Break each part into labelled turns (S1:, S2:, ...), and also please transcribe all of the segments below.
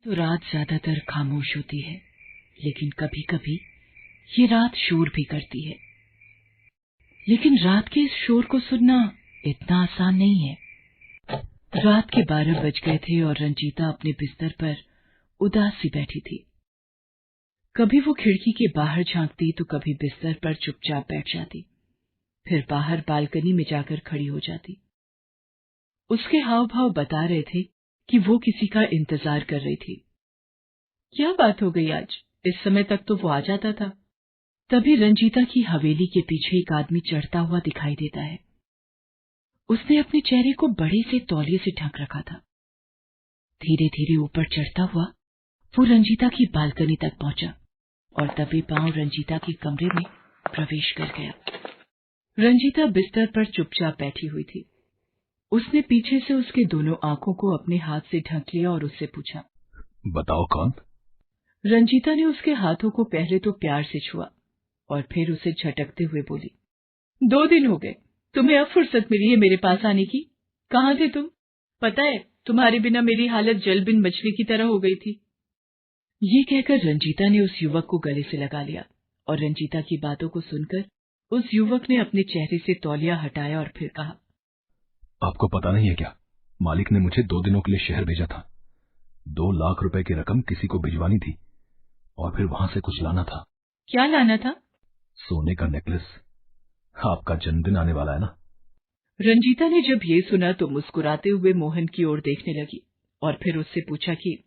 S1: तो रात ज्यादातर खामोश होती है, लेकिन कभी कभी ये रात शोर भी करती है। लेकिन रात के इस शोर को सुनना इतना आसान नहीं है। रात के 12 बज गए थे और रंजीता अपने बिस्तर पर उदास सी बैठी थी। कभी वो खिड़की के बाहर झांकती तो कभी बिस्तर पर चुपचाप बैठ जाती, फिर बाहर बालकनी में जाकर खड़ी हो जाती। उसके हाव भाव बता रहे थे कि वो किसी का इंतजार कर रही थी। क्या बात हो गई आज? इस समय तक तो वो आ जाता था। तभी रंजीता की हवेली के पीछे एक आदमी चढ़ता हुआ दिखाई देता है। उसने अपने चेहरे को बड़े से तौलिए से ढक रखा था। धीरे धीरे ऊपर चढ़ता हुआ वो रंजीता की बालकनी तक पहुंचा और दबे पांव रंजीता के कमरे में प्रवेश कर गया। रंजीता बिस्तर पर चुपचाप बैठी हुई थी। उसने पीछे से उसके दोनों आंखों को अपने हाथ से ढक लिया और उससे पूछा,
S2: बताओ कौन?
S1: रंजीता ने उसके हाथों को पहले तो प्यार से छुआ और फिर उसे झटकते हुए बोली, 2 दिन हो गए, तुम्हें अब फुर्सत मिली है मेरे पास आने की। कहाँ थे तुम? पता है, तुम्हारे बिना मेरी हालत जल बिन मछली की तरह हो गई थी। ये कहकर रंजीता ने उस युवक को गले से लगा लिया और रंजीता की बातों को सुनकर उस युवक ने अपने चेहरे से तौलिया हटाया और फिर कहा,
S2: आपको पता नहीं है क्या? मालिक ने मुझे 2 दिनों के लिए शहर भेजा था। 2 लाख रुपए की रकम किसी को भिजवानी थी और फिर वहां से कुछ लाना था।
S1: क्या लाना था?
S2: सोने का नेकलेस। आपका जन्मदिन आने वाला है ना।
S1: रंजीता ने जब ये सुना तो मुस्कुराते हुए मोहन की ओर देखने लगी और फिर उससे पूछा कि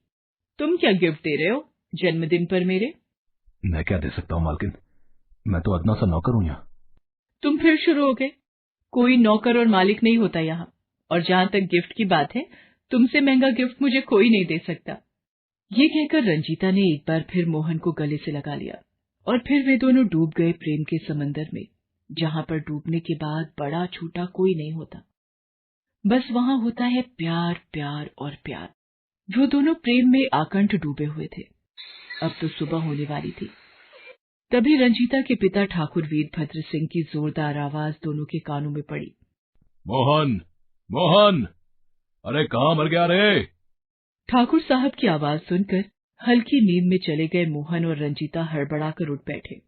S1: तुम क्या गिफ्ट दे रहे हो जन्मदिन पर मेरे?
S2: मैं क्या दे सकता हूँ मालकिन, मैं तो अदना सा नौकर हूँ यहाँ।
S1: तुम फिर शुरू हो गए। कोई नौकर और मालिक नहीं होता यहाँ। और जहाँ तक गिफ्ट की बात है, तुमसे महंगा गिफ्ट मुझे कोई नहीं दे सकता। ये कहकर रंजीता ने एक बार फिर मोहन को गले से लगा लिया और फिर वे दोनों डूब गए प्रेम के समंदर में, जहाँ पर डूबने के बाद बड़ा छोटा कोई नहीं होता, बस वहाँ होता है प्यार, प्यार और प्यार। वो दोनों प्रेम में आकंठ डूबे हुए थे। अब तो सुबह होने वाली थी। तभी रंजीता के पिता ठाकुर वीरभद्र सिंह की जोरदार आवाज दोनों के कानों में पड़ी,
S2: मोहन, मोहन, अरे कहाँ मर गया रे?
S1: ठाकुर साहब की आवाज सुनकर हल्की नींद में चले गए मोहन और रंजीता हड़बड़ाकर उठ बैठे।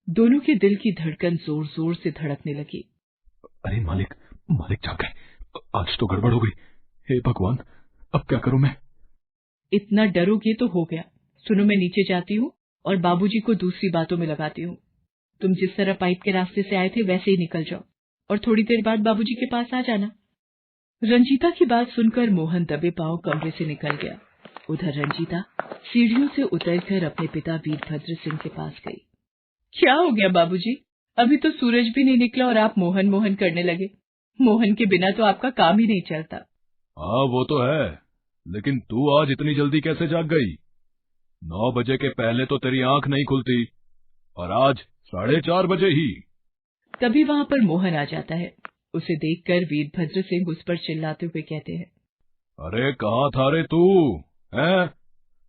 S1: दोनों के दिल की धड़कन जोर जोर से धड़कने लगी।
S2: अरे मालिक, मालिक जाग गए। आज तो गड़बड़ हो गई। हे भगवान, अब क्या करूं मैं?
S1: इतना डरोगे तो हो गया। सुनो, मैं नीचे जाती हूँ और बाबूजी को दूसरी बातों में लगाती हूँ। तुम जिस तरह पाइप के रास्ते से आए थे वैसे ही निकल जाओ और थोड़ी देर बाद बाबूजी के पास आ जाना। रंजीता की बात सुनकर मोहन दबे पांव कमरे से निकल गया। उधर रंजीता सीढ़ियों से उतरकर अपने पिता वीरभद्र सिंह के पास गई। क्या हो गया बाबूजी? अभी तो सूरज भी नहीं निकला और आप मोहन मोहन करने लगे। मोहन के बिना तो आपका काम ही नहीं चलता।
S2: हाँ वो तो है, लेकिन तू आज इतनी जल्दी कैसे जाग गई? 9 बजे के पहले तो तेरी आंख नहीं खुलती और आज 4:30 बजे ही।
S1: तभी वहाँ पर मोहन आ जाता है। उसे देखकर वीरभद्र सिंह उस पर चिल्लाते हुए कहते हैं,
S2: अरे कहाँ था रे तू? हैं?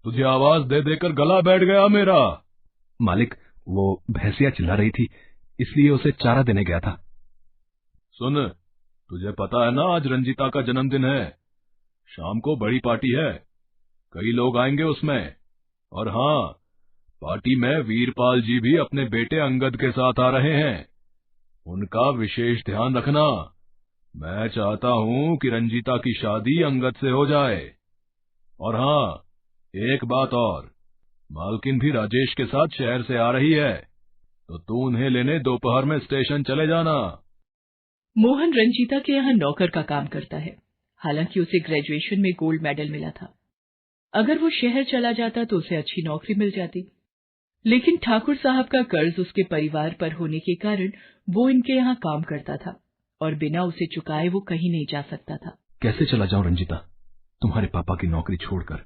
S2: तुझे आवाज दे देकर गला बैठ गया मेरा। मालिक, वो भैंसिया चिल्ला रही थी, इसलिए उसे चारा देने गया था। सुन, तुझे पता है ना आज रंजीता का जन्मदिन है। शाम को बड़ी पार्टी है, कई लोग आएंगे उसमें। और हाँ, पार्टी में वीरपाल जी भी अपने बेटे अंगद के साथ आ रहे हैं। उनका विशेष ध्यान रखना। मैं चाहता हूँ कि रंजीता की शादी अंगद से हो जाए। और हाँ, एक बात और, मालकिन भी राजेश के साथ शहर से आ रही है, तो तू उन्हें लेने दोपहर में स्टेशन चले जाना।
S1: मोहन रंजीता के यहाँ नौकर का काम करता है। हालांकि उसे ग्रेजुएशन में गोल्ड मेडल मिला था। अगर वो शहर चला जाता तो उसे अच्छी नौकरी मिल जाती, लेकिन ठाकुर साहब का कर्ज उसके परिवार पर होने के कारण वो इनके यहाँ काम करता था और बिना उसे चुकाए वो कहीं नहीं जा सकता था।
S2: कैसे चला जाऊं रंजीता, तुम्हारे पापा की नौकरी छोड़कर?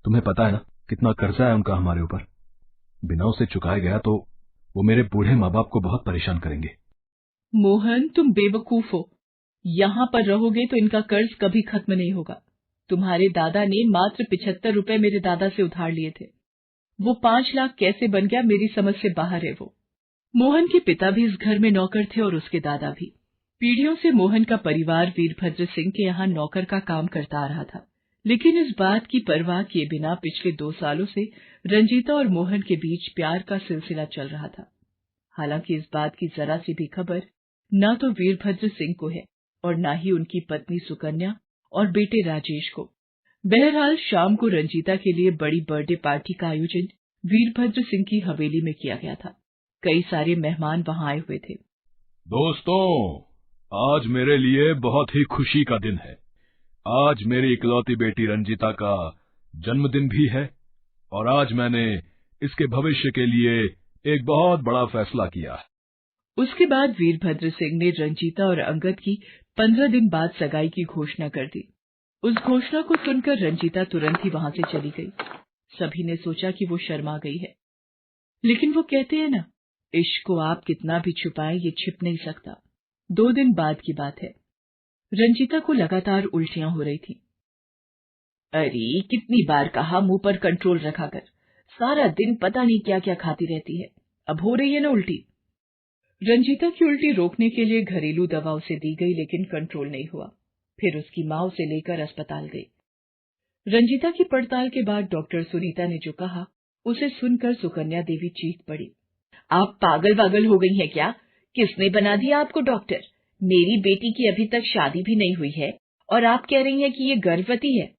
S2: तुम्हें पता है ना कितना कर्जा है उनका हमारे ऊपर। बिना उसे चुकाए गया तो वो मेरे बूढ़े माँ बाप को बहुत परेशान करेंगे।
S1: मोहन, तुम बेवकूफ हो। यहाँ पर रहोगे तो इनका कर्ज कभी खत्म नहीं होगा। तुम्हारे दादा ने मात्र 75 रुपए मेरे दादा से उधार लिए थे। वो 5 लाख कैसे बन गया मेरी समझ से बाहर है वो। मोहन के पिता भी इस घर में नौकर थे और उसके दादा भी। पीढ़ियों से मोहन का परिवार वीरभद्र सिंह के यहाँ नौकर का काम करता आ रहा था, लेकिन इस बात की परवाह किए बिना पिछले 2 सालों से रंजीता और मोहन के बीच प्यार का सिलसिला चल रहा था। हालांकि इस बात की जरा सी भी खबर न तो वीरभद्र सिंह को है और न ही उनकी पत्नी सुकन्या और बेटे राजेश को। बहरहाल शाम को रंजीता के लिए बड़ी बर्थडे पार्टी का आयोजन वीरभद्र सिंह की हवेली में किया गया था। कई सारे मेहमान वहां आए हुए थे।
S2: दोस्तों, आज मेरे लिए बहुत ही खुशी का दिन है। आज मेरी इकलौती बेटी रंजीता का जन्मदिन भी है और आज मैंने इसके भविष्य के लिए एक बहुत बड़ा फैसला किया है।
S1: उसके बाद वीरभद्र सिंह ने रंजीता और अंगद की 15 दिन बाद सगाई की घोषणा कर दी। उस घोषणा को सुनकर रंजीता तुरंत ही वहां से चली गई। सभी ने सोचा कि वो शर्मा गई है, लेकिन वो कहते हैं ना, इश्क को आप कितना भी छुपाएं ये छिप नहीं सकता। 2 दिन बाद की बात है। रंजीता को लगातार उल्टियां हो रही थी। अरे कितनी बार कहा मुंह पर कंट्रोल रखा कर, सारा दिन पता नहीं क्या क्या खाती रहती है, अब हो रही है ना उल्टी। रंजीता की उल्टी रोकने के लिए घरेलू दवा उसे दी गई, लेकिन कंट्रोल नहीं हुआ। फिर उसकी मां उसे लेकर अस्पताल गई। रंजीता की पड़ताल के बाद डॉक्टर सुनीता ने जो कहा उसे सुनकर सुकन्या देवी चीख पड़ी। आप पागल वागल हो गई हैं क्या? किसने बना दिया आपको डॉक्टर? मेरी बेटी की अभी तक शादी भी नहीं हुई है और आप कह रही हैं कि ये गर्भवती है।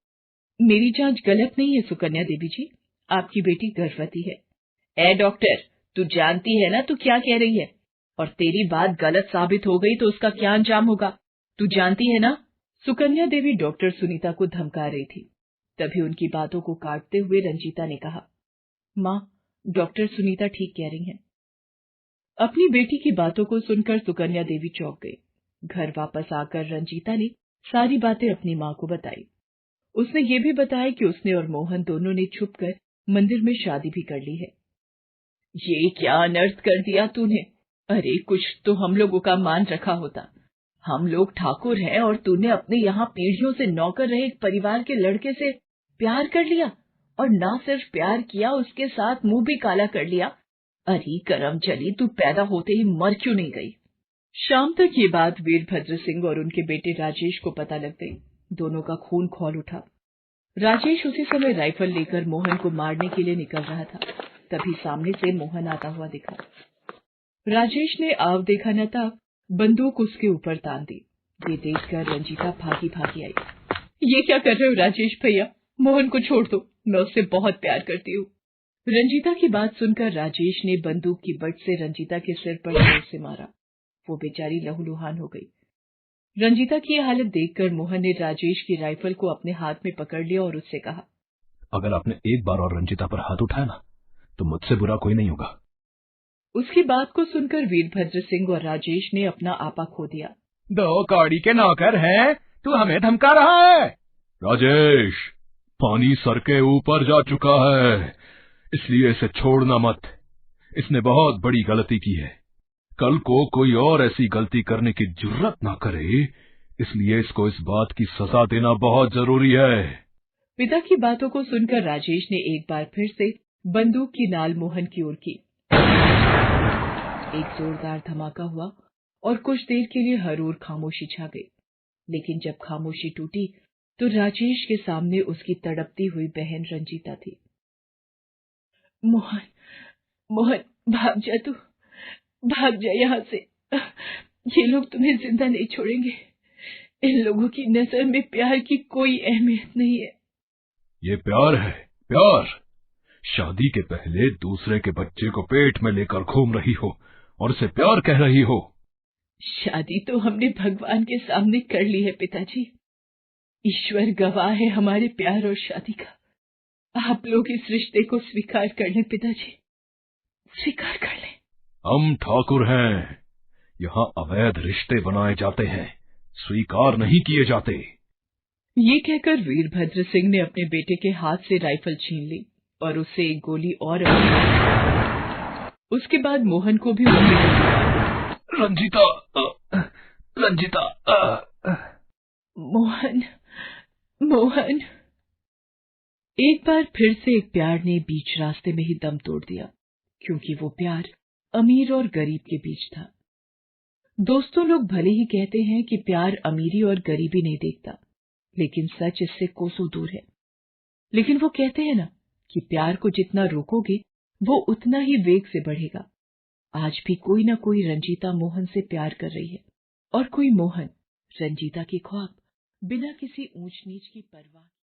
S1: मेरी जांच गलत नहीं है सुकन्या देवी जी, आपकी बेटी गर्भवती है। ए डॉक्टर, तू जानती है ना तू क्या कह रही है? और तेरी बात गलत साबित हो गई तो उसका क्या अंजाम होगा, तू जानती है ना? सुकन्या देवी डॉक्टर सुनीता को धमका रही थी। तभी उनकी बातों को काटते हुए रंजीता ने कहा, माँ, डॉक्टर सुनीता ठीक कह रही हैं। अपनी बेटी की बातों को सुनकर सुकन्या देवी चौंक गई। घर वापस आकर रंजीता ने सारी बातें अपनी माँ को बताई। उसने ये भी बताया कि उसने और मोहन दोनों ने छुपकर मंदिर में शादी भी कर ली है। ये क्या अनर्थ कर दिया तूने? अरे कुछ तो हम लोगों का मान रखा होता। हम लोग ठाकुर हैं और तूने अपने यहाँ पीढ़ियों से नौकर रहे एक परिवार के लड़के से प्यार कर लिया, और ना सिर्फ प्यार किया, उसके साथ मुंह भी काला कर लिया। अरे करम चली, तू पैदा होते ही मर क्यों नहीं गई? शाम तक ये बात वीरभद्र सिंह और उनके बेटे राजेश को पता लग गई। दोनों का खून खौल उठा। राजेश उसी समय राइफल लेकर मोहन को मारने के लिए निकल रहा था। तभी सामने से मोहन आता हुआ दिखा। राजेश ने आव देखा न था, बंदूक उसके ऊपर तान दी। ये देखकर रंजीता भागी भागी आई। ये क्या कर रहे हो राजेश भैया? मोहन को छोड़ दो, मैं उससे बहुत प्यार करती हूँ। रंजीता की बात सुनकर राजेश ने बंदूक की बट से रंजीता के सिर पर जोर से मारा। वो बेचारी लहूलुहान हो गई। रंजीता की यह हालत देखकर मोहन ने राजेश की राइफल को अपने हाथ में पकड़ लिया और उससे कहा,
S2: अगर आपने एक बार और रंजीता पर हाथ उठाया ना, तो मुझसे बुरा कोई नहीं होगा।
S1: उसकी बात को सुनकर वीरभद्र सिंह और राजेश ने अपना आपा खो दिया।
S2: 2 कौड़ी के नौकर हैं, तू हमें धमका रहा है? राजेश, पानी सर के ऊपर जा चुका है, इसलिए इसे छोड़ना मत। इसने बहुत बड़ी गलती की है। कल को कोई और ऐसी गलती करने की जुर्रत ना करे, इसलिए इसको इस बात की सजा देना बहुत जरूरी है।
S1: पिता की बातों को सुनकर राजेश ने एक बार फिर से बंदूक की नाल मोहन की ओर की। एक जोरदार धमाका हुआ और कुछ देर के लिए हर ओर खामोशी छा गई। लेकिन जब खामोशी टूटी तो राजेश के सामने उसकी तड़पती हुई बहन रंजीता थी। मोहन, मोहन, भाग जा तू, भाग जा यहाँ से। ये लोग तुम्हें जिंदा नहीं छोड़ेंगे। इन लोगों की नजर में प्यार की कोई अहमियत नहीं है।
S2: ये प्यार है, प्यार। शादी के पहले दूसरे के बच्चे को पेट में लेकर घूम रही हो और उसे प्यार कह रही हो।
S1: शादी तो हमने भगवान के सामने कर ली है पिताजी। ईश्वर गवाह है हमारे प्यार और शादी का। आप लोग इस रिश्ते को स्वीकार कर लें पिताजी, स्वीकार कर लें।
S2: हम ठाकुर हैं, यहाँ अवैध रिश्ते बनाए जाते हैं, स्वीकार नहीं किए जाते।
S1: ये कहकर वीरभद्र सिंह ने अपने बेटे के हाथ से राइफल छीन ली और उससे एक गोली और उसके बाद मोहन को भी
S2: रंजीता, रंजीता,
S1: मोहन, मोहन। एक बार फिर से एक प्यार ने बीच रास्ते में ही दम तोड़ दिया, क्योंकि वो प्यार अमीर और गरीब के बीच था। दोस्तों, लोग भले ही कहते हैं कि प्यार अमीरी और गरीबी नहीं देखता, लेकिन सच इससे कोसों दूर है। लेकिन वो कहते हैं ना कि प्यार को जितना रोकोगे वो उतना ही वेग से बढ़ेगा। आज भी कोई ना कोई रंजीता मोहन से प्यार कर रही है, और कोई मोहन रंजीता के ख्वाब बिना किसी ऊंच नीच की परवाह